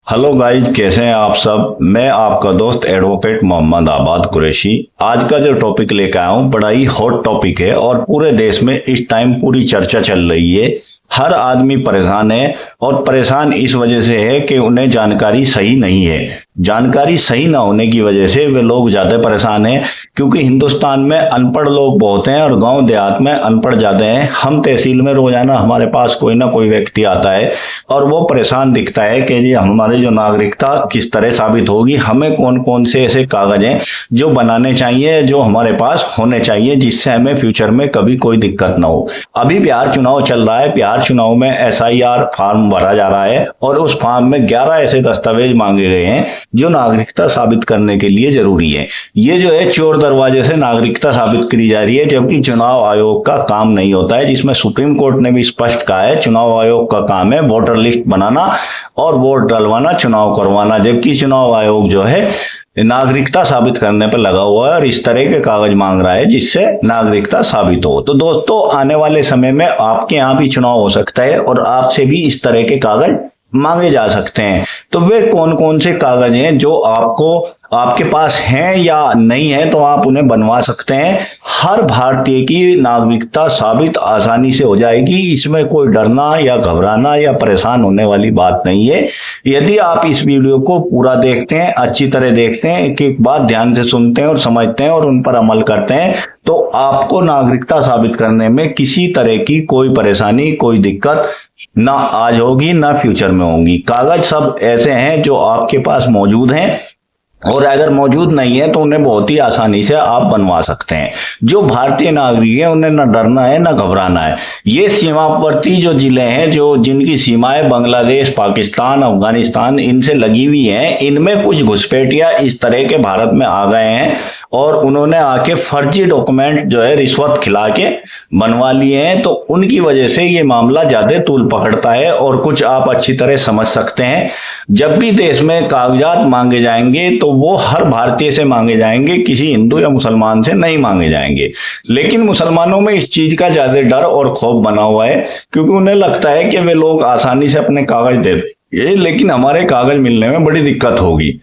Hello guys, कैसे हैं आप सब। मैं आपका दोस्त एडवोकेट मोहम्मद आबाद कुरैशी। आज का जो टॉपिक लेकर आया हूँ बड़ा ही हॉट टॉपिक है और पूरे देश में इस टाइम पूरी चर्चा चल रही है। हर आदमी परेशान है और परेशान इस वजह से है कि उन्हें जानकारी सही नहीं है। जानकारी सही ना होने की वजह से वे लोग ज्यादा परेशान हैं, क्योंकि हिंदुस्तान में अनपढ़ लोग बहुत हैं और गांव देहात में अनपढ़ ज्यादा हैं। हम तहसील में रोजाना हमारे पास कोई ना कोई व्यक्ति आता है और वो परेशान दिखता है कि जी हमारी जो नागरिकता किस तरह साबित होगी, हमें कौन कौन से ऐसे कागज हैं जो बनाने चाहिए, जो हमारे पास होने चाहिए, जिससे हमें फ्यूचर में कभी कोई दिक्कत ना हो। अभी बिहार चुनाव चल रहा है। बिहार चुनाव में SIR फॉर्म भरा जा रहा है और उस फॉर्म में 11 ऐसे दस्तावेज मांगे गए हैं जो नागरिकता साबित करने के लिए जरूरी है। ये जो है चोर दरवाजे से नागरिकता साबित करी जा रही है, जबकि चुनाव आयोग का काम नहीं होता है, जिसमें सुप्रीम कोर्ट ने भी स्पष्ट कहा है चुनाव आयोग का काम है वोटर लिस्ट बनाना और वोट डलवाना, चुनाव करवाना। जबकि चुनाव आयोग जो है नागरिकता साबित करने पर लगा हुआ है और इस तरह के कागज मांग रहा है जिससे नागरिकता साबित हो। तो दोस्तों, आने वाले समय में आपके यहाँ भी चुनाव हो सकता है और आपसे भी इस तरह के कागज मांगे जा सकते हैं। तो वे कौन कौन से कागज हैं जो आपके पास हैं या नहीं है, तो आप उन्हें बनवा सकते हैं। हर भारतीय की नागरिकता साबित आसानी से हो जाएगी। इसमें कोई डरना या घबराना या परेशान होने वाली बात नहीं है। यदि आप इस वीडियो को पूरा देखते हैं, अच्छी तरह देखते हैं, एक एक बात ध्यान से सुनते हैं और समझते हैं और उन पर अमल करते हैं, तो आपको नागरिकता साबित करने में किसी तरह की कोई परेशानी, कोई दिक्कत ना आज होगी ना फ्यूचर में होगी। कागज सब ऐसे हैं जो आपके पास मौजूद हैं और अगर मौजूद नहीं है तो उन्हें बहुत ही आसानी से आप बनवा सकते हैं। जो भारतीय नागरिक हैं उन्हें ना डरना है ना घबराना है। ये सीमावर्ती जो जिले हैं, जो जिनकी सीमाएं बांग्लादेश, पाकिस्तान, अफगानिस्तान इनसे लगी हुई हैं, इनमें कुछ घुसपैठिया इस तरह के भारत में आ गए हैं और उन्होंने आके फर्जी डॉक्यूमेंट जो है रिश्वत खिला के बनवा लिए हैं। तो उनकी वजह से ये मामला ज्यादा तूल पकड़ता है और कुछ आप अच्छी तरह समझ सकते हैं। जब भी देश में कागजात मांगे जाएंगे तो वो हर भारतीय से मांगे जाएंगे, किसी हिंदू या मुसलमान से नहीं मांगे जाएंगे। लेकिन मुसलमानों में इस चीज का ज्यादा डर और खौफ बना हुआ है, क्योंकि उन्हें लगता है कि वे लोग आसानी से अपने कागज दे देंगे, लेकिन हमारे कागज मिलने में बड़ी दिक्कत होगी।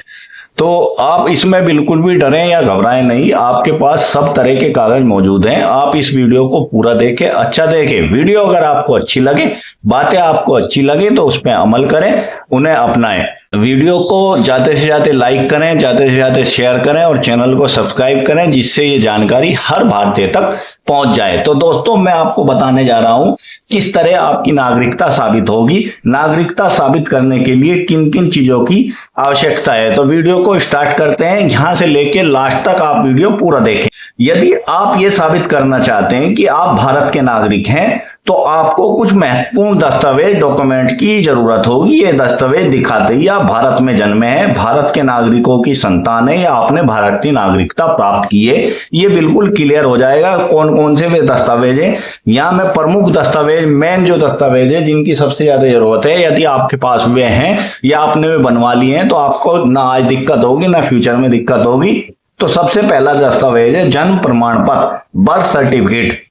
तो आप इसमें बिल्कुल भी डरें या घबराएं नहीं, आपके पास सब तरह के कागज मौजूद हैं। आप इस वीडियो को पूरा देखें, अच्छा देखें। वीडियो अगर आपको अच्छी लगे, बातें आपको अच्छी लगे तो उस पर अमल करें, उन्हें अपनाएं। वीडियो को ज्यादा से ज्यादा लाइक करें, ज्यादा से ज्यादा शेयर करें और चैनल को सब्सक्राइब करें, जिससे ये जानकारी हर भारतीय तक पहुंच जाए। तो दोस्तों, मैं आपको बताने जा रहा हूं किस तरह आपकी नागरिकता साबित होगी। नागरिकता साबित करने के लिए किन किन चीजों की आवश्यकता है। तो वीडियो को स्टार्ट करते हैं। यहां से लेके लास्ट तक आप वीडियो पूरा देखें। यदि आप ये साबित करना चाहते हैं कि आप भारत के नागरिक हैं, तो आपको कुछ महत्वपूर्ण दस्तावेज, डॉक्यूमेंट की जरूरत होगी। ये दस्तावेज दिखाते ही आप भारत में जन्मे हैं, भारत के नागरिकों की संतान है या आपने भारत की नागरिकता प्राप्त की है। ये बिल्कुल क्लियर हो जाएगा कौन कौन से वे दस्तावेज हैं। यहाँ में प्रमुख दस्तावेज, मेन जो दस्तावेज है जिनकी सबसे ज्यादा जरूरत है, यदि आपके पास वे हैं या आपने वे बनवा लिए हैं, तो आपको ना आज दिक्कत होगी ना फ्यूचर में दिक्कत होगी। तो सबसे पहला दस्तावेज है जन्म प्रमाण पत्र, बर्थ सर्टिफिकेट।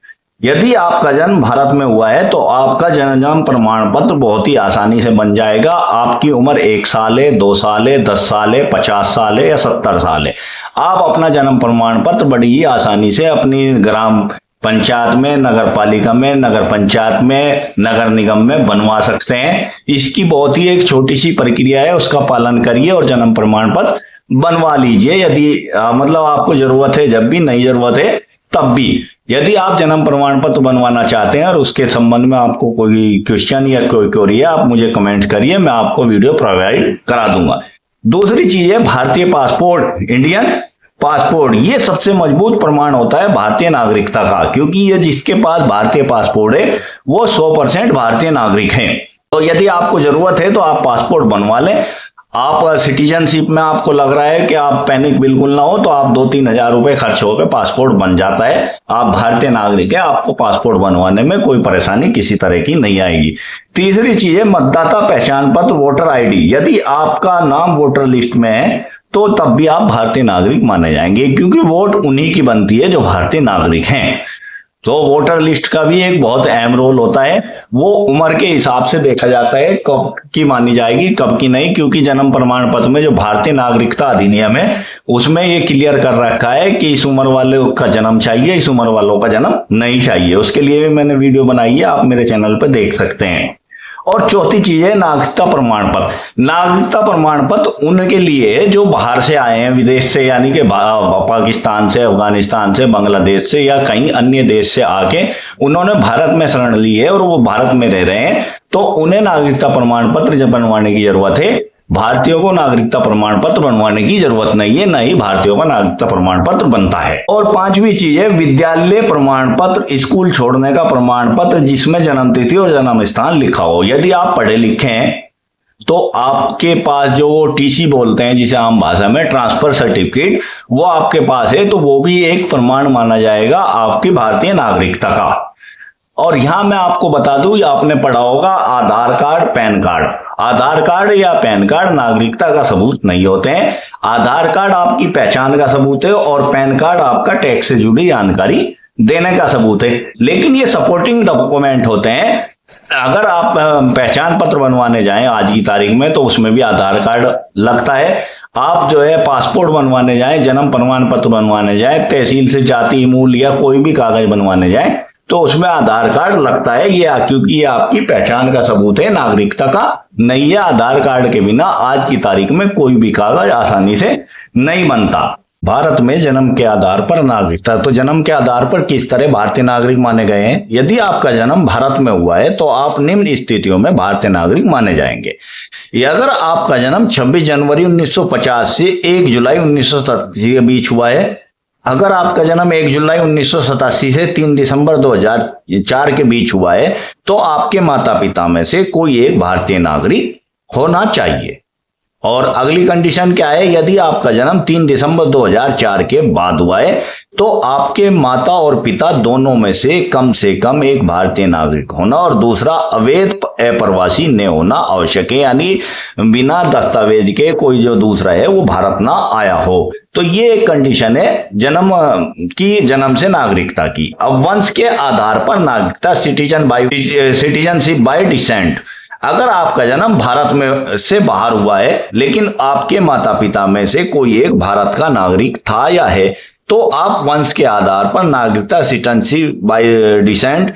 यदि आपका जन्म भारत में हुआ है तो आपका जन्म प्रमाण पत्र बहुत ही आसानी से बन जाएगा। आपकी उम्र 1 साल है, 2 साल है, 10 साल है, 50 साल है या 70 साल है, आप अपना जन्म प्रमाण पत्र बड़ी ही आसानी से अपनी ग्राम पंचायत में, नगर पालिका में, नगर पंचायत में, नगर निगम में बनवा सकते हैं। इसकी बहुत ही एक छोटी सी प्रक्रिया है, उसका पालन करिए और जन्म प्रमाण पत्र बनवा लीजिए। यदि मतलब आपको जरूरत है, जब भी नहीं जरूरत है तब भी। यदि आप जन्म प्रमाण पत्र बनवाना चाहते हैं और उसके संबंध में आपको कोई क्वेश्चन या कोई क्वेरी है, आप मुझे कमेंट करिए, मैं आपको वीडियो प्रोवाइड करा दूंगा। दूसरी चीज है भारतीय पासपोर्ट, इंडियन पासपोर्ट। ये सबसे मजबूत प्रमाण होता है भारतीय नागरिकता का, क्योंकि ये जिसके पास भारतीय पासपोर्ट है वो 100% भारतीय नागरिक हैं। तो यदि आपको जरूरत है तो आप पासपोर्ट बनवा लें। आप सिटीजनशिप में आपको लग रहा है कि आप पैनिक बिल्कुल ना हो, तो आप 2-3 हजार रुपए खर्च होकर पासपोर्ट बन जाता है। आप भारतीय नागरिक है, आपको पासपोर्ट बनवाने में कोई परेशानी किसी तरह की नहीं आएगी। तीसरी चीज है मतदाता पहचान पत्र, वोटर ID। यदि आपका नाम वोटर लिस्ट में है तो तब भी आप भारतीय नागरिक माने जाएंगे, क्योंकि वोट उन्हीं की बनती है जो भारतीय नागरिक हैं। तो वोटर लिस्ट का भी एक बहुत अहम रोल होता है। वो उम्र के हिसाब से देखा जाता है कब की मानी जाएगी कब की नहीं, क्योंकि जन्म प्रमाण पत्र में जो भारतीय नागरिकता अधिनियम है उसमें ये क्लियर कर रखा है कि इस उम्र वाले का जन्म चाहिए, इस उम्र वालों का जन्म नहीं चाहिए। उसके लिए भी मैंने वीडियो बनाई है, आप मेरे चैनल पर देख सकते हैं। और चौथी चीज है नागरिकता प्रमाण पत्र। नागरिकता प्रमाण पत्र उनके लिए जो बाहर से आए हैं विदेश से, यानी कि पाकिस्तान से, अफगानिस्तान से, बांग्लादेश से या कहीं अन्य देश से आके उन्होंने भारत में शरण ली है और वो भारत में रह रहे हैं, तो उन्हें नागरिकता प्रमाण पत्र जब बनवाने की जरूरत है। भारतीयों को नागरिकता प्रमाण पत्र बनवाने की जरूरत नहीं है, न ही भारतीयों का नागरिकता प्रमाण पत्र बनता है। और पांचवी चीज है विद्यालय प्रमाण पत्र, स्कूल छोड़ने का प्रमाण पत्र जिसमें जन्म तिथि और जन्म स्थान लिखा हो। यदि आप पढ़े लिखे हैं तो आपके पास जो वो टीसी बोलते हैं जिसे आम भाषा में ट्रांसफर सर्टिफिकेट, वो आपके पास है तो वो भी एक प्रमाण माना जाएगा आपकी भारतीय नागरिकता का। और यहां मैं आपको बता दूं, आपने पढ़ा होगा आधार कार्ड, पैन कार्ड। आधार कार्ड या पैन कार्ड नागरिकता का सबूत नहीं होते हैं। आधार कार्ड आपकी पहचान का सबूत है और पैन कार्ड आपका टैक्स से जुड़ी जानकारी देने का सबूत है, लेकिन ये सपोर्टिंग डॉक्यूमेंट होते हैं। अगर आप पहचान पत्र बनवाने जाएं आज की तारीख में तो उसमें भी आधार कार्ड लगता है। आप जो है पासपोर्ट बनवाने जाएं, जन्म प्रमाण पत्र बनवाने जाएं, तहसील से जाति मूल या कोई भी कागज बनवाने जाएं तो उसमें आधार कार्ड लगता है, ये क्योंकि ये आपकी पहचान का सबूत है, नागरिकता का नहीं है। आधार कार्ड के बिना आज की तारीख में कोई भी कागज आसानी से नहीं बनता। भारत में जन्म के आधार पर नागरिकता, तो जन्म के आधार पर किस तरह भारतीय नागरिक माने गए हैं। यदि आपका जन्म भारत में हुआ है तो आप निम्न स्थितियों में भारतीय नागरिक माने जाएंगे। अगर आपका जन्म 26 जनवरी 1950 से 1 जुलाई 1987 के बीच हुआ है, अगर आपका जन्म 1 जुलाई 1987 से 3 दिसंबर 2004 के बीच हुआ है तो आपके माता पिता में से कोई एक भारतीय नागरिक होना चाहिए। और अगली कंडीशन क्या है, यदि आपका जन्म 3 दिसंबर 2004 के बाद हुआ है तो आपके माता और पिता दोनों में से कम एक भारतीय नागरिक होना और दूसरा अवैध अप्रवासी न होना आवश्यक है, यानी बिना दस्तावेज के कोई जो दूसरा है वो भारत ना आया हो। तो ये एक कंडीशन है जन्म से नागरिकता की। अब वंश के आधार पर नागरिकता, सिटीजनशिप बाय डिसेंट। अगर आपका जन्म भारत में से बाहर हुआ है लेकिन आपके माता पिता में से कोई एक भारत का नागरिक था या है तो आप वंश के आधार पर नागरिकता, सिटीजनशिप बाय डिसेंट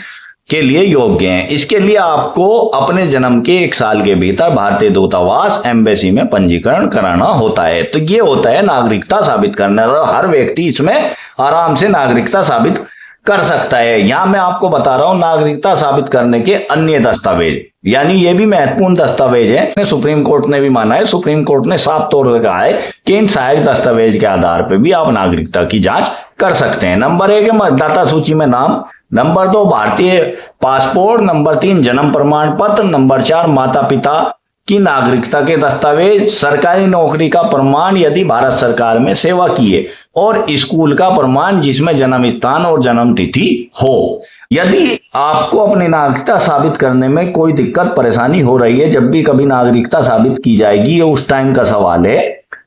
के लिए योग्य हैं। इसके लिए आपको अपने जन्म के 1 साल के भीतर भारतीय दूतावास, एम्बेसी में पंजीकरण कराना होता है। तो ये होता है नागरिकता साबित करने। हर व्यक्ति इसमें आराम से नागरिकता साबित कर सकता है। यहां मैं आपको बता रहा हूं नागरिकता साबित करने के अन्य दस्तावेज, यानी ये भी महत्वपूर्ण दस्तावेज है। सुप्रीम कोर्ट ने भी माना है, सुप्रीम कोर्ट ने साफ तौर पर कहा है कि इन सहायक दस्तावेज के आधार पर भी आप नागरिकता की जांच कर सकते हैं। नंबर 1 है मतदाता सूची में नाम, नंबर 2 भारतीय पासपोर्ट, नंबर 3 जन्म प्रमाण पत्र, नंबर 4 माता पिता की नागरिकता के दस्तावेज, सरकारी नौकरी का प्रमाण यदि भारत सरकार में सेवा की है, और स्कूल का प्रमाण जिसमें जन्म स्थान और जन्म तिथि हो। यदि आपको अपनी नागरिकता साबित करने में कोई दिक्कत परेशानी हो रही है, जब भी कभी नागरिकता साबित की जाएगी, ये उस टाइम का सवाल है,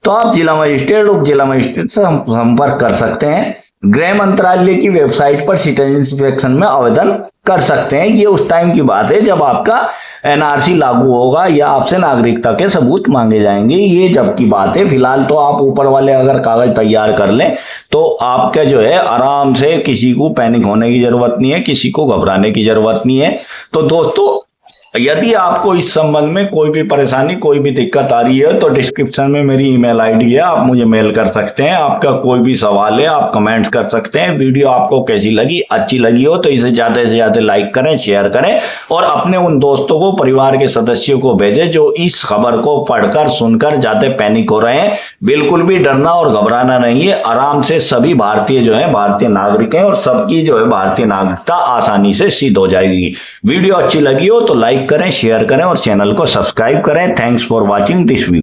तो आप जिला मजिस्ट्रेट, उप जिला मजिस्ट्रेट से संपर्क कर सकते हैं। गृह मंत्रालय की वेबसाइट पर सिटीजनशिप में आवेदन कर सकते हैं। ये उस टाइम की बात है जब आपका एनआरसी लागू होगा या आपसे नागरिकता के सबूत मांगे जाएंगे, ये जब की बात है। फिलहाल तो आप ऊपर वाले अगर कागज तैयार कर लें तो आपका जो है आराम से, किसी को पैनिक होने की जरूरत नहीं है, किसी को घबराने की जरूरत नहीं है। तो दोस्तों, यदि आपको इस संबंध में कोई भी परेशानी, कोई भी दिक्कत आ रही है तो डिस्क्रिप्शन में मेरी ईमेल आईडी है, आप मुझे मेल कर सकते हैं। आपका कोई भी सवाल है आप कमेंट्स कर सकते हैं। वीडियो आपको कैसी लगी, अच्छी लगी हो तो इसे ज्यादा से ज्यादा लाइक करें, शेयर करें और अपने उन दोस्तों को, परिवार के सदस्यों को भेजें जो इस खबर को पढ़कर, सुनकर ज्यादा पैनिक हो रहे हैं। बिल्कुल भी डरना और घबराना नहीं है। आराम से सभी भारतीय जो है भारतीय नागरिक हैं और सबकी जो है भारतीय नागरिकता आसानी से सिद्ध हो जाएगी। वीडियो अच्छी लगी हो तो लाइक करें, शेयर करें और चैनल को सब्सक्राइब करें। Thanks for watching this video.